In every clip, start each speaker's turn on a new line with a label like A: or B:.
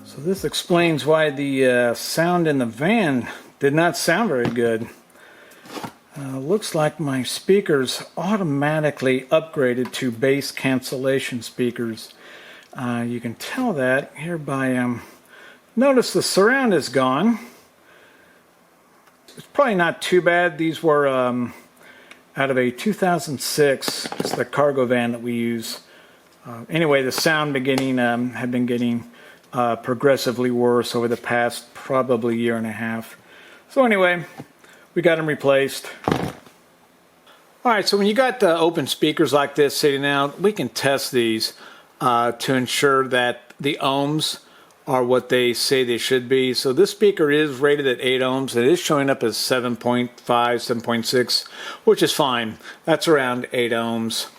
A: So this explains why the sound in the van did not sound very good. Looks like my speakers automatically upgraded to bass cancellation speakers. You can tell that here by, notice the surround is gone. It's probably not too bad. These were out of a 2006. It's the cargo van that we use. Anyway, the sound had been getting progressively worse over the past probably year and a half. So anyway, we got them replaced. Alright, so when you got open speakers like this sitting out, we can test these to ensure that the ohms are what they say they should be. So this speaker is rated at 8 ohms. It is showing up as 7.5, 7.6, which is fine. That's around 8 ohms.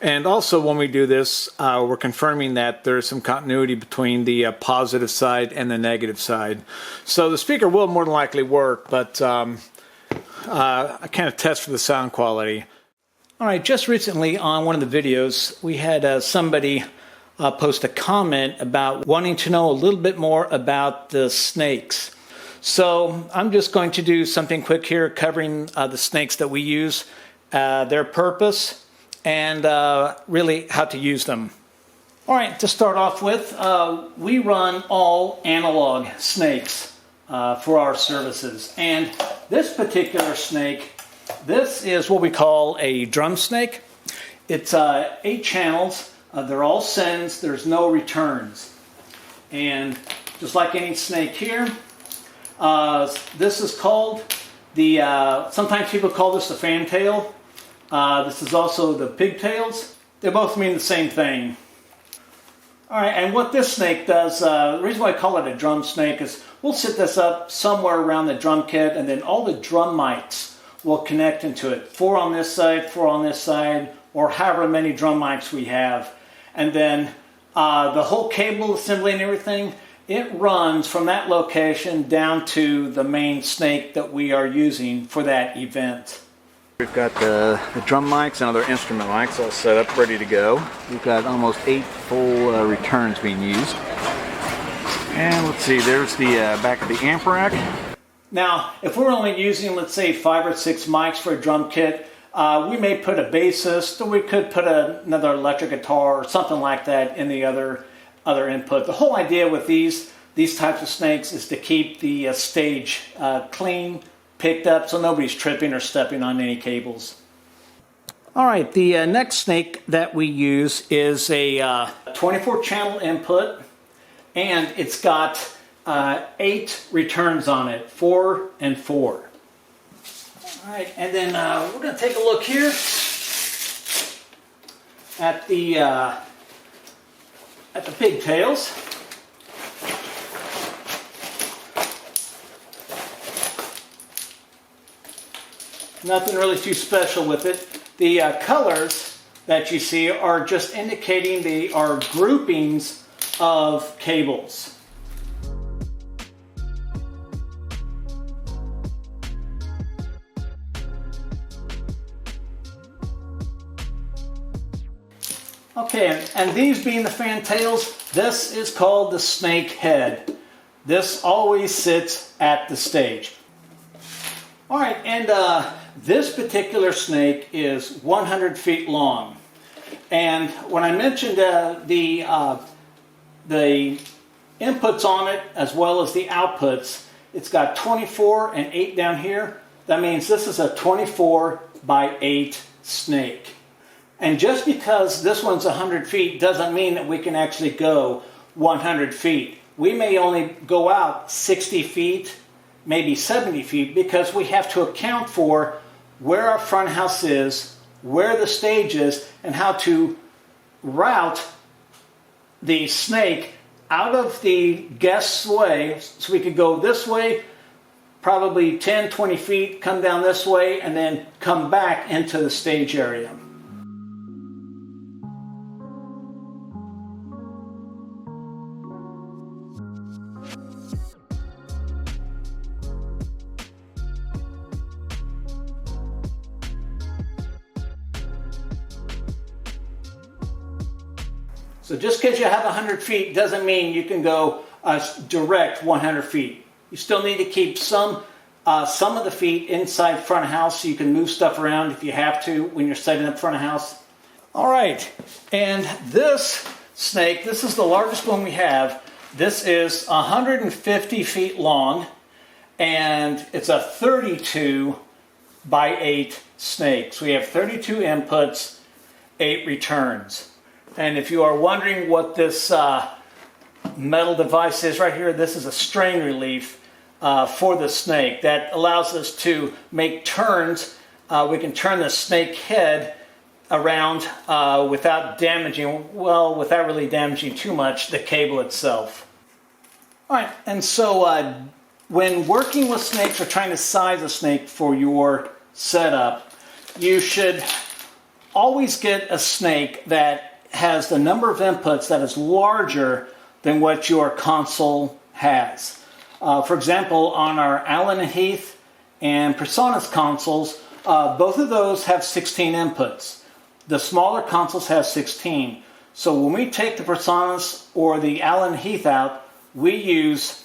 A: And also when we do this, we're confirming that there's some continuity between the positive side and the negative side. So the speaker will more than likely work, but I kind of test for the sound quality. Alright, just recently on one of the videos, we had somebody post a comment about wanting to know a little bit more about the snakes. So I'm just going to do something quick here covering the snakes that we use, their purpose, and really how to use them. Alright, to start off with, we run all analog snakes for our services. And this particular snake, this is what we call a drum snake. It's 8 channels. They're all sends. There's no returns. And just like any snake here, this is called the, sometimes people call this the fantail. This is also the pigtails. They both mean the same thing. Alright, and what this snake does, the reason why I call it a drum snake is we'll set this up somewhere around the drum kit, and then all the drum mics will connect into it. 4 on this side, 4 on this side, or however many drum mics we have. And then the whole cable assembly and everything, it runs from that location down to the main snake that we are using for that event. We've got the drum mics and other instrument mics all set up, ready to go. We've got almost 8 full returns being used. And let's see, there's the back of the amp rack. Now, if we're only using, let's say, 5 or 6 mics for a drum kit, we may put a bassist, or we could put another electric guitar or something like that in the other input. The whole idea with these types of snakes is to keep the stage clean, picked up, so nobody's tripping or stepping on any cables. Alright, the next snake that we use is a 24 channel input, and it's got 8 returns on it, 4 and 4. Alright, and then we're going to take a look here at the pigtails. Nothing really too special with it. The colors that you see are just indicating they are groupings of cables. Okay, and these being the fantails, this is called the snake head. This always sits at the stage. Alright, and this particular snake is 100 feet long. And when I mentioned the inputs on it as well as the outputs, it's got 24 and 8 down here. That means this is a 24 by 8 snake. And just because this one's 100 feet doesn't mean that we can actually go 100 feet. We may only go out 60 feet, maybe 70 feet, because we have to account for where our front house is, where the stage is, and how to route the snake out of the guest's way. So we could go this way, probably 10, 20 feet, come down this way, and then come back into the stage area. So just because you have 100 feet doesn't mean you can go direct 100 feet. You still need to keep some of the feet inside front of house so you can move stuff around if you have to when you're setting up front of house. All right, and this snake, this is the largest one we have. This is 150 feet long, and it's a 32 by 8 snake. So we have 32 inputs, 8 returns. And if you are wondering what this metal device is right here, this is a strain relief for the snake that allows us to make turns. We can turn the snake head around without really damaging too much the cable itself. All right, and so when working with snakes or trying to size a snake for your setup, you should always get a snake that has the number of inputs that is larger than what your console has. For example, on our Allen and Heath and PreSonus consoles, both of those have 16 inputs. The smaller consoles have 16. So when we take the PreSonus or the Allen and Heath out, we use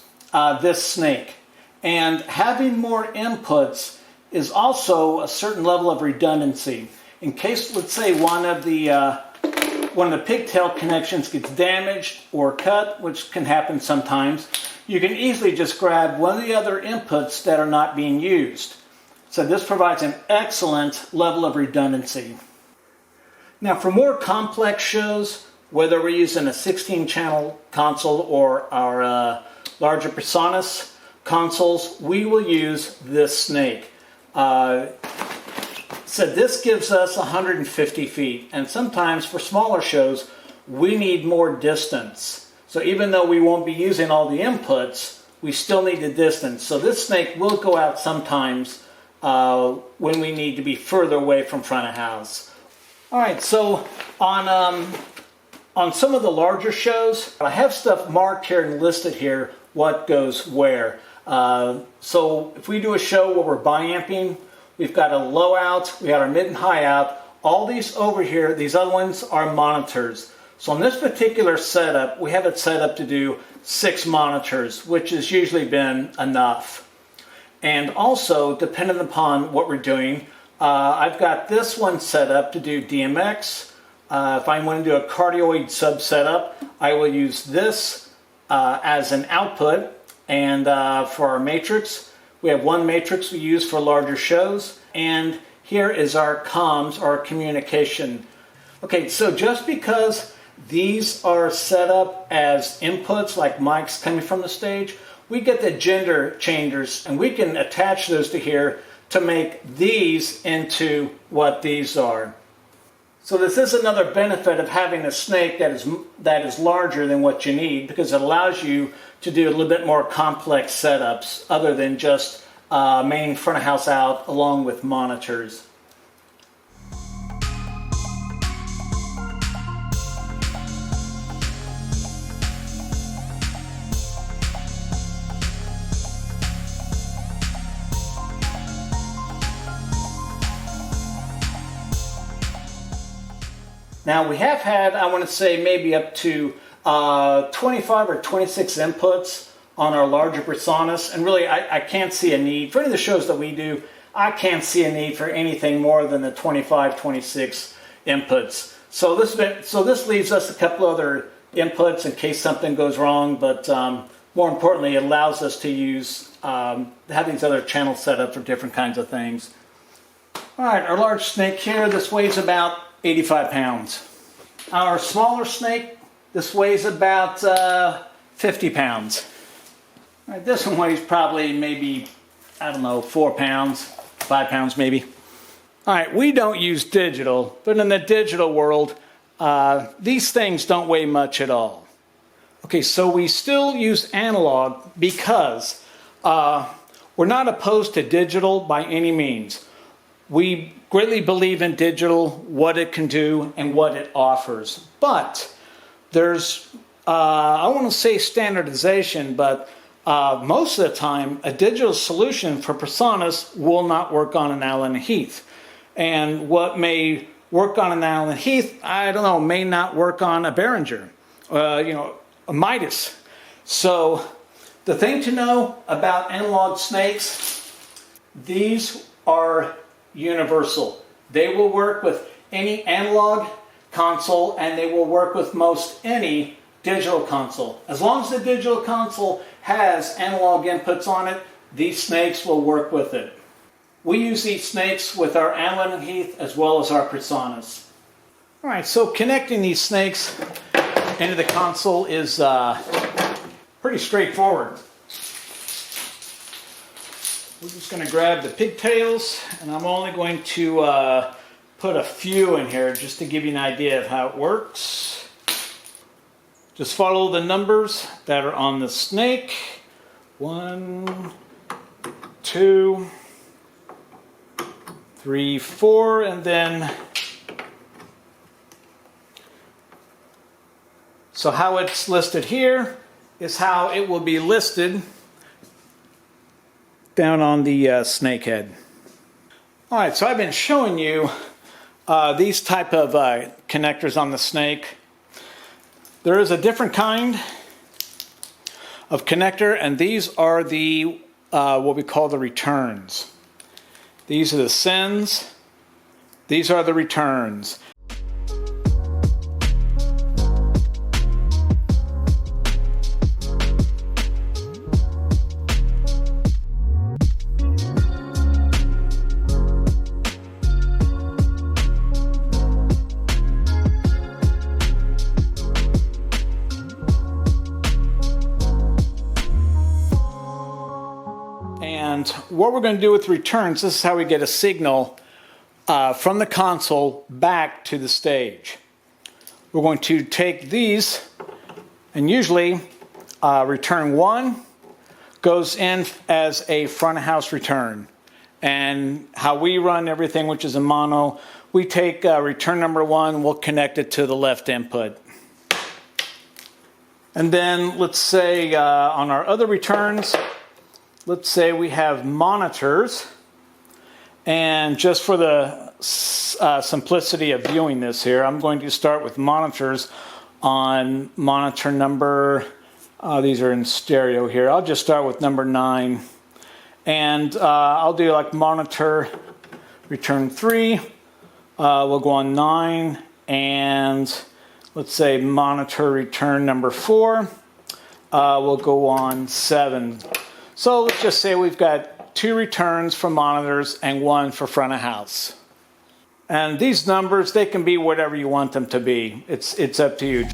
A: this snake. And having more inputs is also a certain level of redundancy. In case, let's say, one of the pigtail connections gets damaged or cut, which can happen sometimes, you can easily just grab one of the other inputs that are not being used. So this provides an excellent level of redundancy. Now, for more complex shows, whether we're using a 16-channel console or our larger PreSonus consoles, we will use this snake. So this gives us 150 feet, and sometimes for smaller shows, we need more distance. So even though we won't be using all the inputs, we still need the distance. So this snake will go out sometimes when we need to be further away from front of house. All right, so on some of the larger shows, I have stuff marked here and listed here what goes where. So if we do a show where we're biamping, we've got a low out, we got our mid and high out. All these over here, these other ones are monitors. So on this particular setup, we have it set up to do 6 monitors, which has usually been enough. And also, depending upon what we're doing, I've got this one set up to do DMX. If I want to do a cardioid sub setup, I will use this as an output. And for our matrix, we have one matrix we use for larger shows. And here is our comms, our communication. Okay, so just because these are set up as inputs, like mics coming from the stage, we get the gender changers, and we can attach those to here to make these into what these are. So this is another benefit of having a snake that is larger than what you need, because it allows you to do a little bit more complex setups other than just main front of house out along with monitors. Now we have had, I want to say, maybe up to 25 or 26 inputs on our larger PreSonus, and really I can't see a need, for any of the shows that we do, I can't see a need for anything more than the 25, 26 inputs. So this leaves us a couple other inputs in case something goes wrong, but more importantly, it allows us to use, have these other channels set up for different kinds of things. All right, our large snake here, this weighs about 85 pounds. Our smaller snake, this weighs about 50 pounds. All right, this one weighs probably maybe, 4 pounds, 5 pounds maybe. All right, we don't use digital, but in the digital world, these things don't weigh much at all. Okay, so we still use analog because we're not opposed to digital by any means. We greatly believe in digital, what it can do and what it offers. But there's, I want to say standardization, but most of the time, a digital solution for PreSonus will not work on an Allen and Heath. And what may work on an Allen and Heath, may not work on a Behringer, a Midas. So the thing to know about analog snakes, these are universal. They will work with any analog console, and they will work with most any digital console. As long as the digital console has analog inputs on it, these snakes will work with it. We use these snakes with our Allen and Heath as well as our Prasanas. Alright, so connecting these snakes into the console is pretty straightforward. We're just going to grab the pigtails, and I'm only going to put a few in here just to give you an idea of how it works. Just follow the numbers that are on the snake. 1, 2, 3, 4, and then so how it's listed here is how it will be listed down on the snake head. Alright, so I've been showing you these type of connectors on the snake. There is a different kind of connector, and these are the what we call the returns. These are the sends, these are the returns. And what we're going to do with returns, this is how we get a signal from the console back to the stage. We're going to take these, and usually return 1 goes in as a front of house return. And how we run everything, which is a mono, we take return number 1, we'll connect it to the left input. And then let's say on our other returns, let's say we have monitors, and just for the simplicity of viewing this here, I'm going to start with monitors on monitor number, these are in stereo here, I'll just start with number 9, and I'll do like monitor return 3, we'll go on 9, and let's say monitor return number 4, we'll go on 7. So let's just say we've got 2 returns for monitors and 1 for front of house. And these numbers, they can be whatever you want them to be. It's up to you.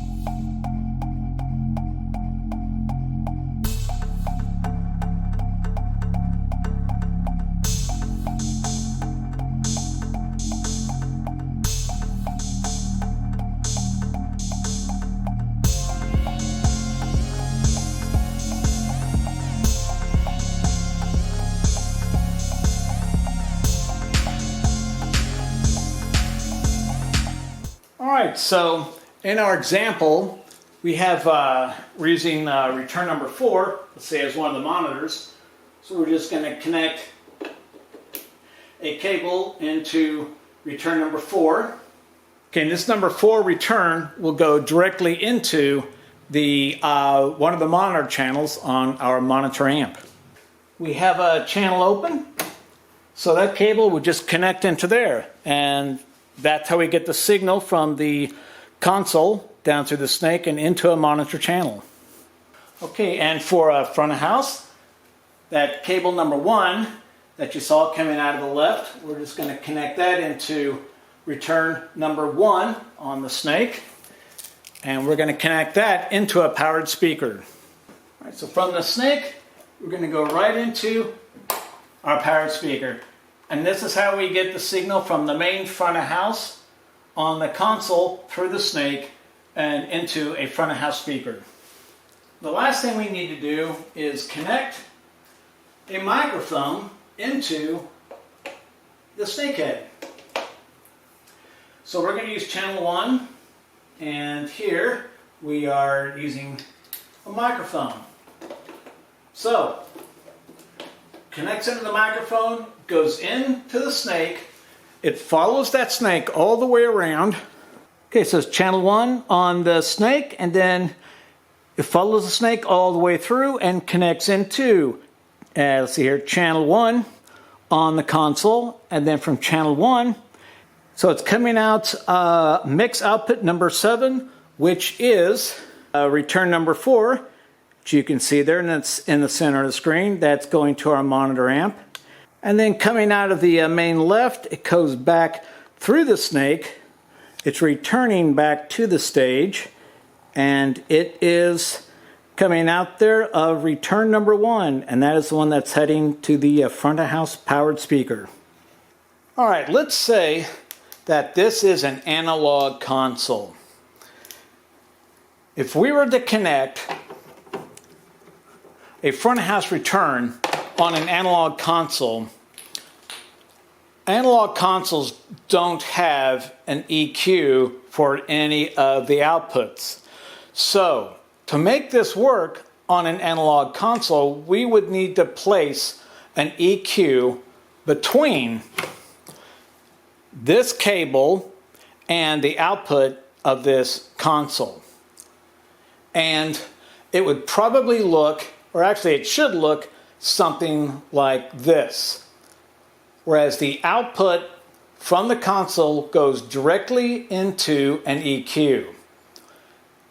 A: Alright, so in our example, we're using return number 4, let's say as one of the monitors. So we're just going to connect a cable into return number 4. Okay, and this number 4 return will go directly into the one of the monitor channels on our monitor amp. We have a channel open, so that cable would just connect into there, and that's how we get the signal from the console down through the snake and into a monitor channel. Okay, and for a front of house, that cable number 1 that you saw coming out of the left, we're just going to connect that into return number 1 on the snake, and we're going to connect that into a powered speaker. All right, so from the snake, we're going to go right into our powered speaker. And this is how we get the signal from the main front of house on the console through the snake and into a front of house speaker. The last thing we need to do is connect a microphone into the snake head. So we're going to use channel 1, and here we are using a microphone. So connects into the microphone, goes into the snake, it follows that snake all the way around. Okay, so it's channel 1 on the snake, and then It follows the snake all the way through and connects into, let's see here, channel 1 on the console, and then from channel 1, so it's coming out mix output number 7, which is return number 4, which you can see there, and it's in the center of the screen. That's going to our monitor amp. And then coming out of the main left, it goes back through the snake. It's returning back to the stage, and it is coming out there of return number 1, and that is the one that's heading to the front of house powered speaker. All right, let's say that this is an analog console. If we were to connect a front of house return on an analog console, analog consoles don't have an EQ for any of the outputs. So, to make this work on an analog console, we would need to place an EQ between this cable and the output of this console. And it would probably look, or actually it should look, something like this. Whereas the output from the console goes directly into an EQ.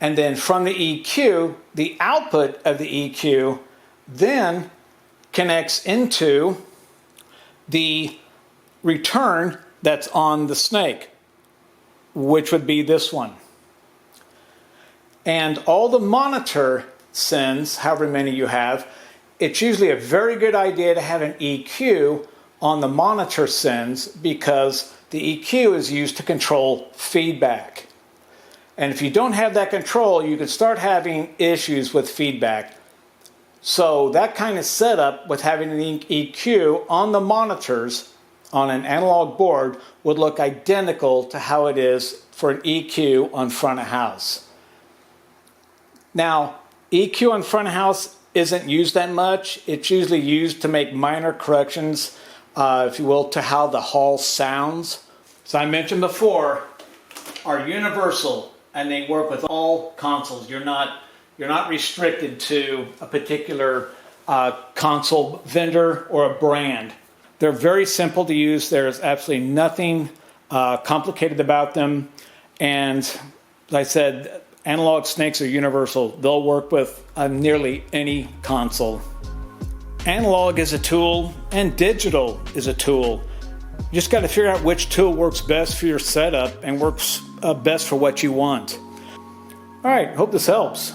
A: And then from the EQ, the output of the EQ then connects into the return that's on the snake, which would be this one. And all the monitor sends, however many you have, it's usually a very good idea to have an EQ on the monitor sends, because the EQ is used to control feedback. And if you don't have that control, you can start having issues with feedback. So that kind of setup with having an EQ on the monitors on an analog board would look identical to how it is for an EQ on front of house. Now, EQ on front of house isn't used that much. It's usually used to make minor corrections, if you will, to how the hall sounds. As I mentioned before, are universal, and they work with all consoles. You're not restricted to a particular console vendor or a brand. They're very simple to use. There's absolutely nothing complicated about them. And as I said, analog snakes are universal. They'll work with nearly any console. Analog is a tool and digital is a tool. You just got to figure out which tool works best for your setup and works best for what you want. All right, hope this helps.